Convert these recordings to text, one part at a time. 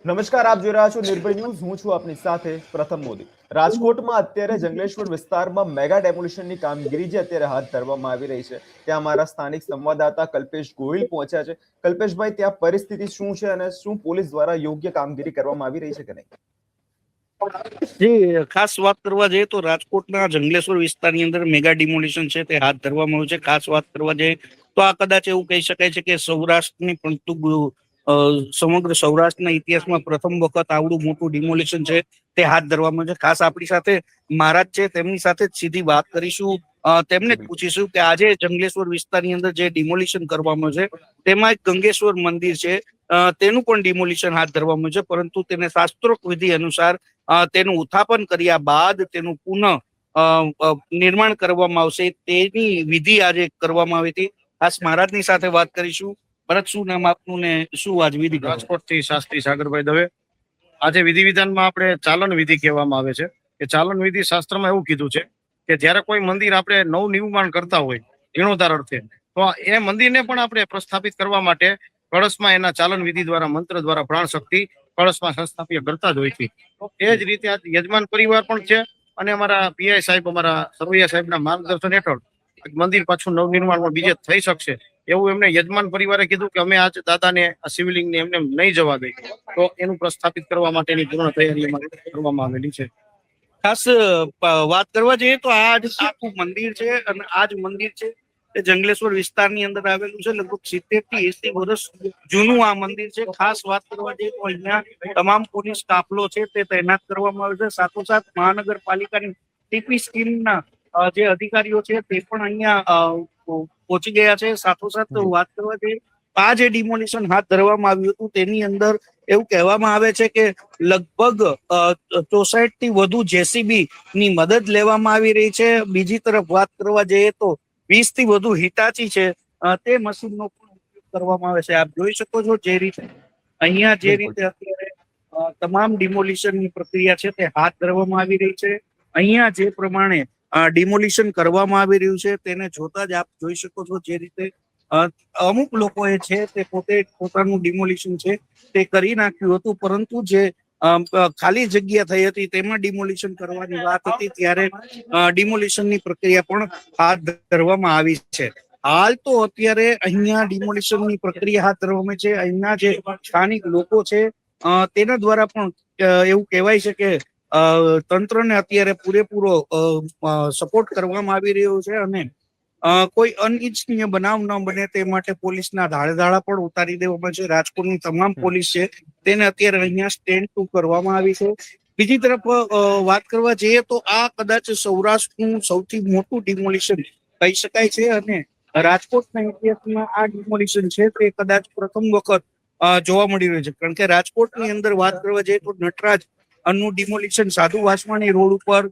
નમસ્કાર, આપ જોઈ રહ્યા છો નિર્ભય ન્યૂઝ. હું છું આપની સાથે પ્રથમ મોદી. રાજકોટમાં અત્યારે જંગલેશ્વર વિસ્તારમાં મેગા ડેમોલિશનની કામગીરી જે અત્યારે હાથ ધરવામાં આવી રહી છે, ત્યાં અમારા સ્થાનિક સંવાદદાતા કલ્પેશ ગોહિલ પહોંચ્યા છે. કલ્પેશભાઈ, ત્યાં પરિસ્થિતિ શું છે અને શું પોલીસ દ્વારા યોગ્ય કામગીરી કરવામાં આવી રહી છે કે નહીં? જી, ખાસ વાત કરવા જઈએ તો રાજકોટના જંગલેશ્વર વિસ્તારની અંદર મેગા ડિમોલિશન છે તે હાથ ધરવામાં આવ્યું છે. ખાસ વાત કરવા જઈએ તો આ કદાચ એવું કહી શકાય છે કે સૌરાષ્ટ્રની પરંતુ સમગ્ર સૌરાષ્ટ્રના ઇતિહાસમાં પ્રથમ વખત આવડું મોટું ડિમોલિશન છે તે હાથ ધરવામાં આવ્યું છે. ખાસ આપણી સાથે મહારાજ છે, તેમની સાથે જ સીધી વાત કરીશું. તેમને જ પૂછીશું કે આજે જંગલેશ્વર વિસ્તારની અંદર જે ડિમોલિશન કરવામાં છે તેમાં એક ગંગેશ્વર મંદિર છે, તેનું પણ ડિમોલિશન હાથ ધરવામાં છે, પરંતુ તેને શાસ્ત્રોક્ત વિધિ અનુસાર તેનું ઉત્થાપન કર્યા બાદ તેનું પુનઃ નિર્માણ કરવામાં આવશે, તેની વિધિ આજે કરવામાં આવી હતી. ખાસ મહારાજની સાથે વાત કરીશું. ભરત, શું નામ આપનું ને શું આજ વિધિ? રાજકોટથી શાસ્ત્રી સાગરભાઈ દવે. આજે વિધિ વિધાનમાં આપણે ચાલન વિધિ કહેવામાં આવે છે કે ચાલન વિધિ શાસ્ત્રમાં એવું કીધું છે કે જ્યારે કોઈ મંદિર આપણે નવનિર્માણ કરતા હોય જીર્ણોદ્ધાર અર્થે, તો એ મંદિરને પણ આપણે પ્રસ્થાપિત કરવા માટે કળશમાં એના ચાલન વિધિ દ્વારા મંત્ર દ્વારા પ્રાણ શક્તિ કળશમાં સંસ્થાપિત કરતા જ હોય છે. તો એ જ રીતે આ યજમાન પરિવાર પણ છે અને અમારા પીઆઈ સાહેબ, અમારા સરવૈયા સાહેબના માર્ગદર્શન હેઠળ મંદિર પાછું નવનિર્માણમાં બીજે થઈ શકશે એવું એમને યજમાન પરિવારે કીધું કે અમે આજ દાદાને આ શિવલિંગને એમને નહીં જવા દઈએ, તો એનું પ્રસ્થાપિત કરવા માટેની પૂર્ણ તૈયારી કરવામાં આવેલી છે. ખાસ વાત કરવા જઈએ તો આ આખું મંદિર છે અને આ જ મંદિર છે તે જંગલેશ્વર વિસ્તારની અંદર આવેલું છે. લગભગ 70 થી 80 વર્ષ જૂનું આ મંદિર છે. ખાસ વાત કરવા જઈએ તો અહીંયા તમામ પોલીસ કાફલો છે તે તૈનાત કરવામાં આવે છે. સાથોસાથ મહાનગરપાલિકાની ટીપી સ્કીમના જે અધિકારીઓ છે તે પણ અહીંયા પહોંચી ગયા છે. સાથોસાથ વાત કરવા જઈએ આ જે ડિમોલિશન હાથ ધરવામાં આવ્યું હતું તેની અંદર એવું કહેવામાં આવે છે કે લગભગ 64 થી વધુ જેસીબી ની મદદ લેવામાં આવી રહી છે. બીજી તરફ વાત કરવા જઈએ તો 20 થી વધુ હિટાચી છે તે મશીનનો પણ ઉપયોગ કરવામાં આવે છે. આપ જોઈ શકો છો જે રીતે અહીંયા જે રીતે અત્યારે તમામ ડિમોલિશનની પ્રક્રિયા છે તે હાથ ધરવામાં આવી રહી છે. અહીંયા જે પ્રમાણે ડિમોલિશન કરવામાં આવી રહ્યું છે તેને જોતા જ આપ જોઈ શકો છો જે રીતે અમુક લોકોએ છે તે પોતે પોતાનું ડિમોલિશન છે તે કરી નાખ્યું હતું, પરંતુ જે ખાલી જગ્યા થઈ હતી તેમાં ડિમોલિશન કરવાની વાત હતી ત્યારે ડિમોલિશનની પ્રક્રિયા પણ હાથ ધરવામાં આવી છે. હાલ તો અત્યારે અહીંયા ડિમોલિશનની પ્રક્રિયા હાથ ધરવામાં છે. અહીંના જે સ્થાનિક લોકો છે તેના દ્વારા પણ એવું કહેવાય છે કે તંત્રને અત્યારે પૂરેપૂરો સપોર્ટ કરવામાં આવી રહ્યો છે અને કોઈ અનિચ્છનીય બનાવ ન બને તે માટે પોલીસના ધાડા પણ ઉતારી દેવામાં છે. રાજકોટની તમામ પોલીસ છે તેને અત્યારે અહીંયા સ્ટેન્ડ ટુ કરવામાં આવી છે. બીજી તરફ વાત કરવા જઈએ તો આ કદાચ સૌરાષ્ટ્રનું સૌથી મોટું ડિમોલિશન કહી શકાય છે અને રાજકોટના ઇતિહાસમાં આ ડિમોલિશન છે તે કદાચ પ્રથમ વખત જોવા મળી રહ્યું છે. કારણ કે રાજકોટની અંદર વાત કરવા જઈએ તો નટરાજ નું ડિમોલિશન સાધુ વાસવાણી રોડ ઉપર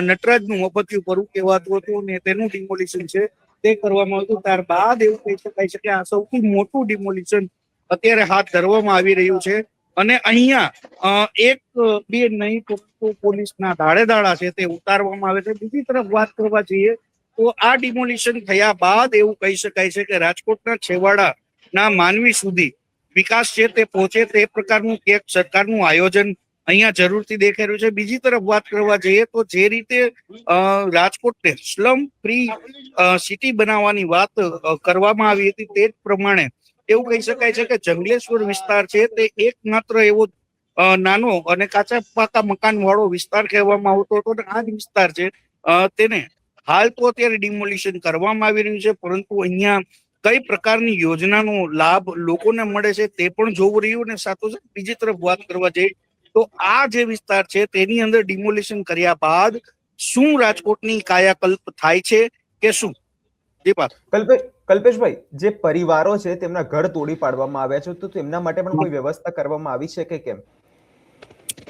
નટરાજનું મફતિયું પરુ કહેવાતું હતું ને તેનું ડિમોલિશન છે તે કરવામાં આવ્યું. ત્યારબાદ એવું કહી શકાય છે કે આ સૌથી મોટું ડિમોલિશન અત્યારે હાથ ધરવામાં આવી રહ્યું છે અને અહીંયા એક બે નહીં પરંતુ પોલીસના દાડા છે તે ઉતારવામાં આવે છે. બીજી તરફ વાત કરવા જઈએ તો આ ડિમોલિશન થયા બાદ એવું કહી શકાય છે કે રાજકોટના છેવાડાના માનવી સુધી વિકાસ છે તે પહોંચે તે પ્રકારનું એક સરકારનું આયોજન અહીંયા જરૂરથી દેખાઈ રહ્યું છે. બીજી તરફ વાત કરવા જઈએ તો જે રીતે રાજકોટને સ્લમ ફ્રી સિટી બનાવવાની વાત કરવામાં આવી હતી તે જ પ્રમાણે એવું કહી શકાય છે કે જંગલેશ્વર વિસ્તાર છે તે એકમાત્ર એવો નાનો અને કાચા પાકા મકાન વાળો વિસ્તાર કહેવામાં આવતો હતો અને આ જ વિસ્તાર છે તેને હાલ તો અત્યારે ડિમોલિશન કરવામાં આવી રહ્યું છે, પરંતુ અહીંયા કઈ પ્રકારની યોજનાનો લાભ લોકોને મળે છે તે પણ જોવું રહ્યું. અને સાથોસાથ બીજી તરફ વાત કરવા જઈએ તો આ જે વિસ્તાર છે તેની અંદર ડિમોલિશન કર્યા બાદ શું રાજકોટની કાયાકલ્પ થાય છે કે શું? દીપક. કલ્પેશભાઈ, જે પરિવારો છે તેમના ઘર તોડી પાડવામાં આવ્યા છે તો તેમના માટે પણ કોઈ વ્યવસ્થા કરવામાં આવી છે કે કેમ?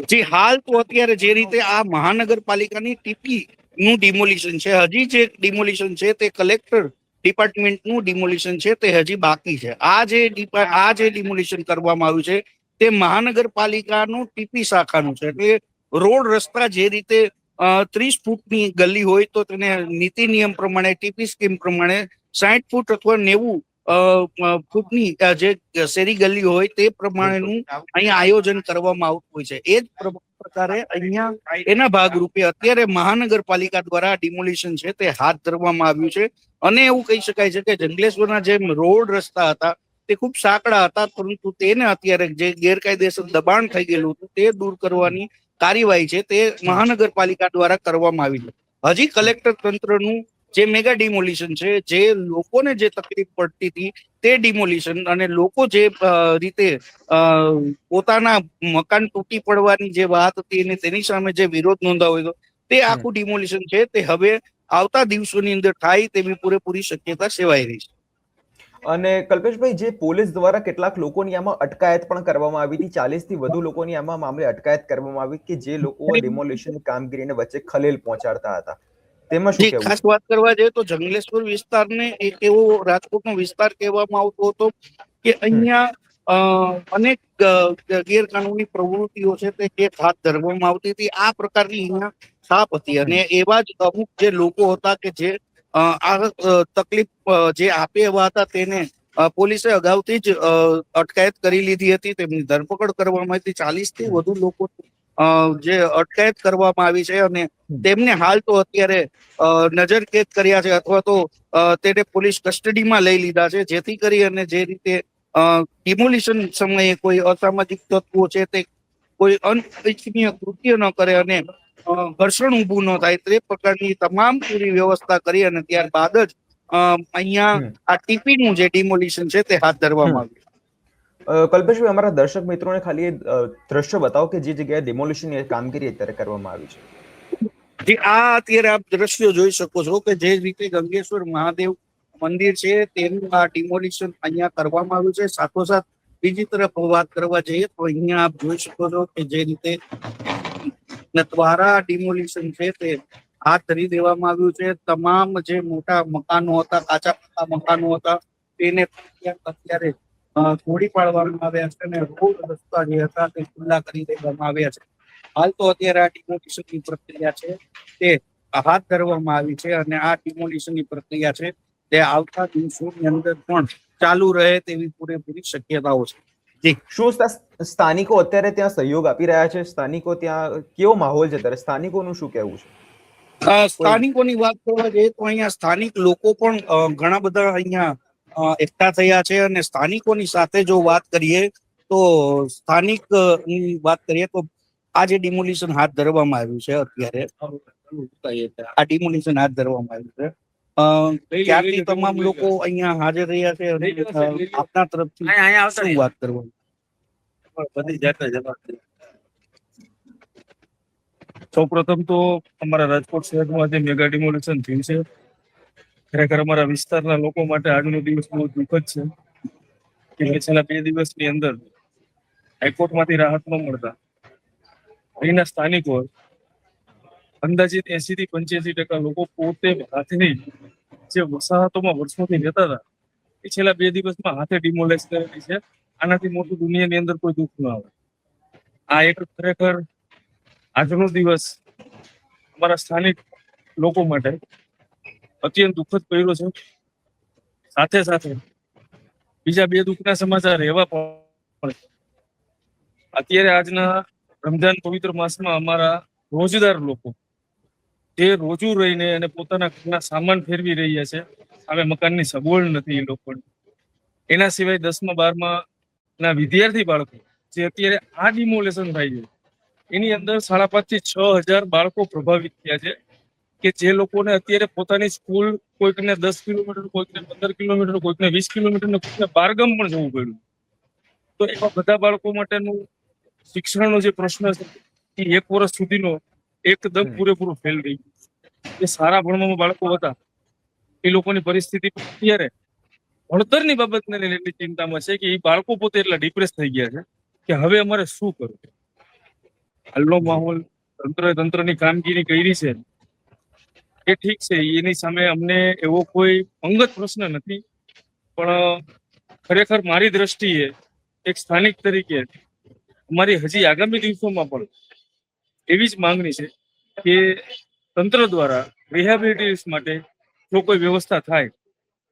જી, હાલ તો અત્યારે જે રીતે આ મહાનગરપાલિકાની ટીપી નું ડિમોલિશન છે, હજી જે ડિમોલિશન છે તે કલેક્ટર ડિપાર્ટમેન્ટનું ડિમોલિશન છે તે હજી બાકી છે. આ જે ડિમોલિશન કરવામાં આવ્યું છે તે મહાનગરપાલિકાનું ટીપી શાખાનું છે. એટલે રોડ રસ્તા જે રીતે 30 ફૂટની ગલી હોય તો તેને નીતિ નિયમ પ્રમાણે ટીપી સ્કીમ પ્રમાણે 60 ફૂટ અથવા 90 ફૂટની જે શેરી ગલી હોય તે પ્રમાણેનું અહીંયા આયોજન કરવામાં આવતું હોય છે. એ જ પ્રકારે અહીંયા એના ભાગરૂપે અત્યારે મહાનગરપાલિકા દ્વારા ડિમોલિશન છે તે હાથ ધરવામાં આવ્યું છે. અને એવું કહી શકાય છે કે જંગલેશ્વરના જે રોડ રસ્તા હતા તે ખૂબ સાંકડા હતા, પરંતુ તેને અત્યારે જે ગેરકાયદેસર દબાણ થઈ ગયેલું હતું તે દૂર કરવાની કાર્યવાહી છે તે મહાનગરપાલિકા દ્વારા કરવામાં આવી છે. હજી કલેક્ટર તંત્રનું જે મેગા ડિમોલિશન છે, જે લોકોને જે તકલીફ પડતી હતી તે ડિમોલિશન અને લોકો જે રીતે પોતાના મકાન તૂટી પડવાની જે વાત હતી અને તેની સામે જે વિરોધ નોંધાવ્યો હતો તે આખું ડિમોલિશન છે તે હવે આવતા દિવસોની અંદર થાય તેવી પૂરેપૂરી શક્યતા સેવાઈ રહી છે. અને કલ્પેશભાઈ, જે પોલીસ દ્વારા કેટલાક લોકોની આમાં અટકાયત પણ કરવામાં આવી હતી, 40 થી વધુ લોકોની આમાં મામલે અટકાયત કરવામાં આવી કે જે લોકો ડિમોલિશન કામગીરીને વચ્ચે ખલેલ પહોંચાડતા હતા. તેમાં શું કહેવું? ખાસ વાત કરવા જઈએ તો જંગલેશ્વર વિસ્તારને એક એવો રાજકોટનો વિસ્તાર કહેવામાં આવતો હતો કે અહીંયા અનેક ગેરકાનૂની પ્રવૃત્તિઓ છે તે હાથ ધરવામાં આવતી હતી. આ પ્રકારની અહીંયા છાપ હતી અને એવા જ અમુક જે લોકો હતા કે જે આ તકલીફ જે આપે એવા હતા તેને પોલીસે અગાઉથી જ અટકાયત કરી લીધી હતી, તેમની ધરપકડ કરવામાં આવી. 40 થી વધુ લોકો જે અટકાયત કરવામાં આવી છે અને તેમને હાલ તો અત્યારે નજરકેદ કર્યા છે અથવા તો તેને પોલીસ કસ્ટડીમાં લઈ લીધા છે, જેથી કરી અને જે રીતે ડિમોલિશન સમયે કોઈ અસામાજિક તત્વો છે તે કોઈ અનિચ્છનીય કૃત્ય ન કરે અને ઘર્ષણ ઊભું ન થાય તે પ્રકારની તમામ પૂરી વ્યવસ્થા કરી અને ત્યારબાદ જ અહીંયા આ ટીપીનું જે ડિમોલિશન છે તે હાથ ધરવામાં આવ્યું. કલ્પેશભાઈ, અમારા દર્શક મિત્રોને ખાલી દ્રશ્ય બતાવો કે જે જગ્યાએ ડિમોલિશન કામગીરી અત્યારે કરવામાં આવી છે. આ અત્યારે આપ દ્રશ્યો જોઈ શકો છો કે જે રીતે ગંગેશ્વર મહાદેવ મંદિર છે તેનું આ ડિમોલિશન અહીંયા કરવામાં આવ્યું છે. સાથોસાથ બીજી તરફ વાત કરવા જઈએ તો અહીંયા આપ જોઈ શકો છો કે જે રીતે દ્વારા ડિમોલિશન છે તે હાથ ધરી દેવામાં આવ્યું છે. તમામ જે મોટા મકાનો હતા, કાચા પાકા મકાનો હતા, તેને અત્યારે તોડી પાડવામાં આવ્યા છે અને રોડ રસ્તા જે હતા તે ખુલ્લા કરી દેવામાં આવ્યા છે. હાલ તો અત્યારે આ ડિમોલિશનની પ્રક્રિયા છે તે હાથ ધરવામાં આવી છે અને આ ડિમોલિશનની પ્રક્રિયા છે તે આવતા દિવસોની અંદર પણ ચાલુ રહે તેવી પૂરેપૂરી શક્યતાઓ છે. શું સ્થાનિકો અત્યારે ત્યાં સહયોગ આપી રહ્યા છે? સ્થાનિકો ત્યાં કેવો માહોલ છે અત્યારે? સ્થાનિકોનું શું કહેવું છે? સ્થાનિકોની વાત કરવા જઈએ તો અહીંયા સ્થાનિક લોકો પણ ઘણા બધા અહીંયા એકઠા થયા છે અને સ્થાનિકોની સાથે જો વાત કરીએ તો સ્થાનિક ની વાત કરીએ તો આ જે ડિમોલિશન હાથ ધરવામાં આવ્યું છે અત્યારે આ ડિમોલિશન હાથ ધરવામાં આવ્યું છે ત્યારથી તમામ લોકો અહીંયા હાજર રહ્યા છે અને આપના તરફથી શું વાત કરવાની? બધી જાતના જવાબ. સૌપ્રથમ તો અમારા રાજકોટ શહેરમાં જે મેગા ડિમોલિશન થયું છે, ખરેખર અમારા વિસ્તારના લોકો માટે આજનો દિવસ બહુ દુઃખદ છે કે છેલ્લા 2 દિવસની અંદર હાઈકોર્ટમાંથી રાહત ન મળતા અહીંના સ્થાનિકો અંદાજિત 80 થી 85% લોકો પોતે હાથની જે વસાહતોમાં વર્ષોથી રહેતા હતા એ છેલ્લા 2 દિવસમાં હાથે ડિમોલેશ કરેલી છે. આનાથી મોટું દુનિયાની અંદર કોઈ દુઃખ ન આવે. આ એક ખરેખર આજનો દિવસ અમારા સ્થાનિક લોકો માટે અત્યંત દુઃખદ પડ્યો છે. સાથે સાથે બીજા 2 દુઃખના સમાચાર એવા પણ અત્યારે આજના રમજાન પવિત્ર માસમાં અમારા રોજદાર લોકો જે રોજુ રહીને અને પોતાના ઘરના સામાન ફેરવી રહ્યા છે, હવે મકાનની સગવડ નથી એ લોકોને. એના સિવાય 10મા 12મા ના વિદ્યાર્થી બાળકો જે અત્યારે આ ડિમોલેશન થાય છે એની અંદર 5,500 થી 6,000 બાળકો પ્રભાવિત થયા છે કે જે લોકોને અત્યારે પોતાની સ્કૂલ કોઈકને 10 કિલોમીટર, કોઈકને 15 કિલોમીટર, કોઈકને 20 કિલોમીટર ને કોઈકને બારગામ પણ જવું પડ્યું. તો એવા બધા બાળકો માટેનું શિક્ષણનો જે પ્રશ્ન છે એ 1 વર્ષ સુધીનો એકદમ પૂરેપૂરો ફેલ રહી ગયો. જે સારા ભણવામાં બાળકો હતા એ લોકોની પરિસ્થિતિ અત્યારે ભણતરની બાબતને લઈને એટલી ચિંતામાં છે કે એ બાળકો પોતે એટલા ડિપ્રેસ થઈ ગયા છે કે હવે અમારે શું કરવું. હાલનો માહોલ તંત્રની કામગીરી કરી છે એ ઠીક છે, એની સામે અમને એવો કોઈ અંગત પ્રશ્ન નથી, પણ ખરેખર મારી દ્રષ્ટિએ એક સ્થાનિક તરીકે અમારી હજી આગામી દિવસોમાં પણ એવી જ માંગણી છે કે તંત્ર દ્વારા રિહેબિલિટેશન માટે જો કોઈ વ્યવસ્થા થાય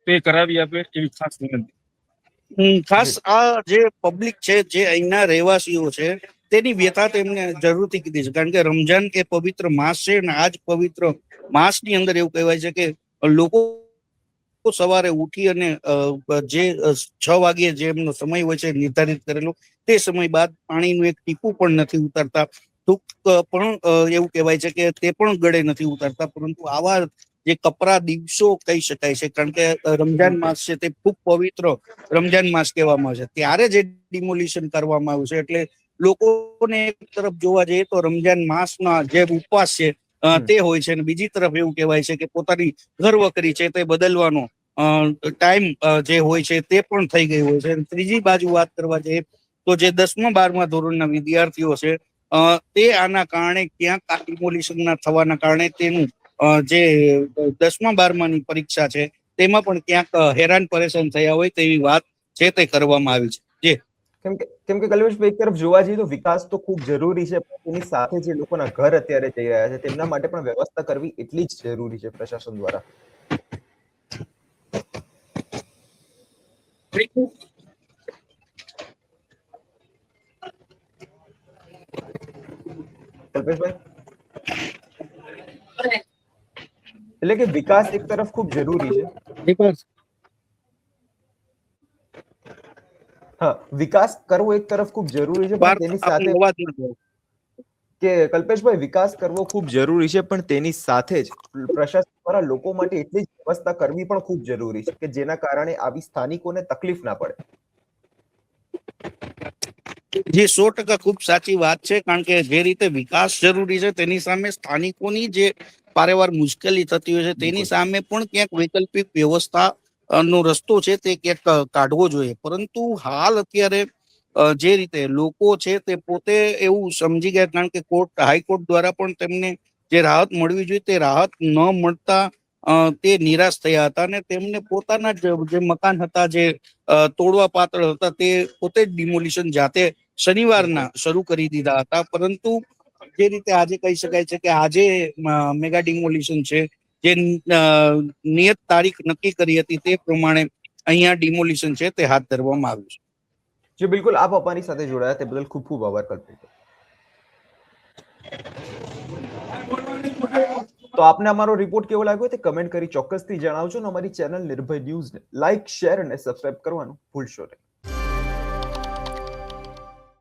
તો તો એ કરાવી આપે એવી ખાસ વિનંતી. ખાસ આ જે પબ્લિક છે, જે અહીંના રહેવાસીઓ છે, તેની વ્યથા તેમને જરૂરથી કીધી છે. કારણ કે રમજાન એ પવિત્ર માસ છે અને આ જ પવિત્ર માસની અંદર એવું કહેવાય છે કે લોકો સવારે ઉઠી અને જે 6 વાગ્યે જે એમનો સમય હોય છે નિર્ધારિત કરેલો, તે સમય બાદ પાણીનું એક ટીપું પણ નથી ઉતારતા. થૂક પણ એવું કહેવાય છે કે તે પણ ગળે નથી ઉતારતા. પરંતુ આવા જે કપરા દિવસો કહી શકાય છે, કારણ કે રમજાન માસ છે તે ખૂબ પવિત્ર રમજાન માસ કહેવામાં આવે છે, ત્યારે જે ડિમોલિશન કરવામાં આવ્યું છે. એટલે લોકોને એક તરફ જોવા જઈએ તો રમજાન માસના જે ઉપવાસ છે તે હોય છે, અને બીજી તરફ એવું કહેવાય છે કે પોતાની ઘર વકરી છે તે બદલવાનો ટાઈમ જે હોય છે તે પણ થઈ ગઈ હોય છે. ત્રીજી બાજુ વાત કરવા જઈએ તો જે 10મા 12મા ધોરણના વિદ્યાર્થીઓ છે તે આના કારણે ક્યાંક આ ડિમોલિશનના થવાના કારણે તેનું જે 10મા 12માની પરીક્ષા છે તેમાં પણ ક્યાંક હેરાન પરેશાન થયા હોય તેવી વાત છે તે કરવામાં આવી છે. કેમ કે કલ્પેશભાઈ, એક તરફ જોવા જઈએ તો વિકાસ તો ખૂબ જરૂરી છે, પણ તેની સાથે જે લોકોના ઘર અત્યારે જઈ રહ્યા છે તેમના માટે પણ વ્યવસ્થા કરવી એટલી જ જરૂરી છે પ્રશાસન દ્વારા. કલ્પેશભાઈ, એટલે કે વિકાસ એક તરફ ખૂબ જરૂરી છે. હા, વિકાસ કરવો એક તરફ ખૂબ જરૂરી છે, પણ તેની સાથે કે કલ્પેશભાઈ, વિકાસ કરવો ખૂબ જરૂરી છે, પણ તેની સાથે જ પ્રશાસન દ્વારા લોકો માટે એટલી જ વ્યવસ્થા કરવી પણ ખૂબ જરૂરી છે કે જેના કારણે આવી સ્થાનિકોને તકલીફ ના પડે. જે 100% ખૂબ સાચી વાત છે. કારણ કે જે રીતે વિકાસ જરૂરી છે તેની સામે સ્થાનિકોની જે પારેવાર મુશ્કેલી થતી હોય છે તેની સામે પણ ક્યાંક વૈકલ્પિક વ્યવસ્થા નો રસ્તો છે તે ક્યાંક કાઢવો જોઈએ. પરંતુ હાલ અત્યારે જે રીતે લોકો છે તે પોતે એવું સમજી ગયા, કારણ કે હાઈકોર્ટ દ્વારા પણ તેમને જે રાહત મળવી જોઈએ તે રાહત ન મળતા તે નિરાશ થયા હતા અને તેમને પોતાના જે મકાન હતા, જે તોડવા પાત્ર હતા, તે પોતે જ ડિમોલિશન જાતે શનિવારના શરૂ કરી દીધા હતા. પરંતુ જે રીતે આજે કહી શકાય છે કે આજે મેગા ડિમોલિશન છે, જે નિયત તારીખ નક્કી કરી હતી તે પ્રમાણે અહીંયા ડિમોલિશન છે તે હાથ ધરવામાં આવ્યું છે. જે બિલકુલ, આપ અમારી સાથે જોડાયા તે બદલ ખૂબ ખૂબ આભાર કલ્પેશભાઈ. તો આપને અમારો રિપોર્ટ કેવો લાગ્યો તે કમેન્ટ કરી ચોક્કસથી જણાવજો અને અમારી ચેનલ નિર્ભય ન્યૂઝને લાઈક, શેર અને સબસ્ક્રાઇબ કરવાનું ભૂલશો નહીં.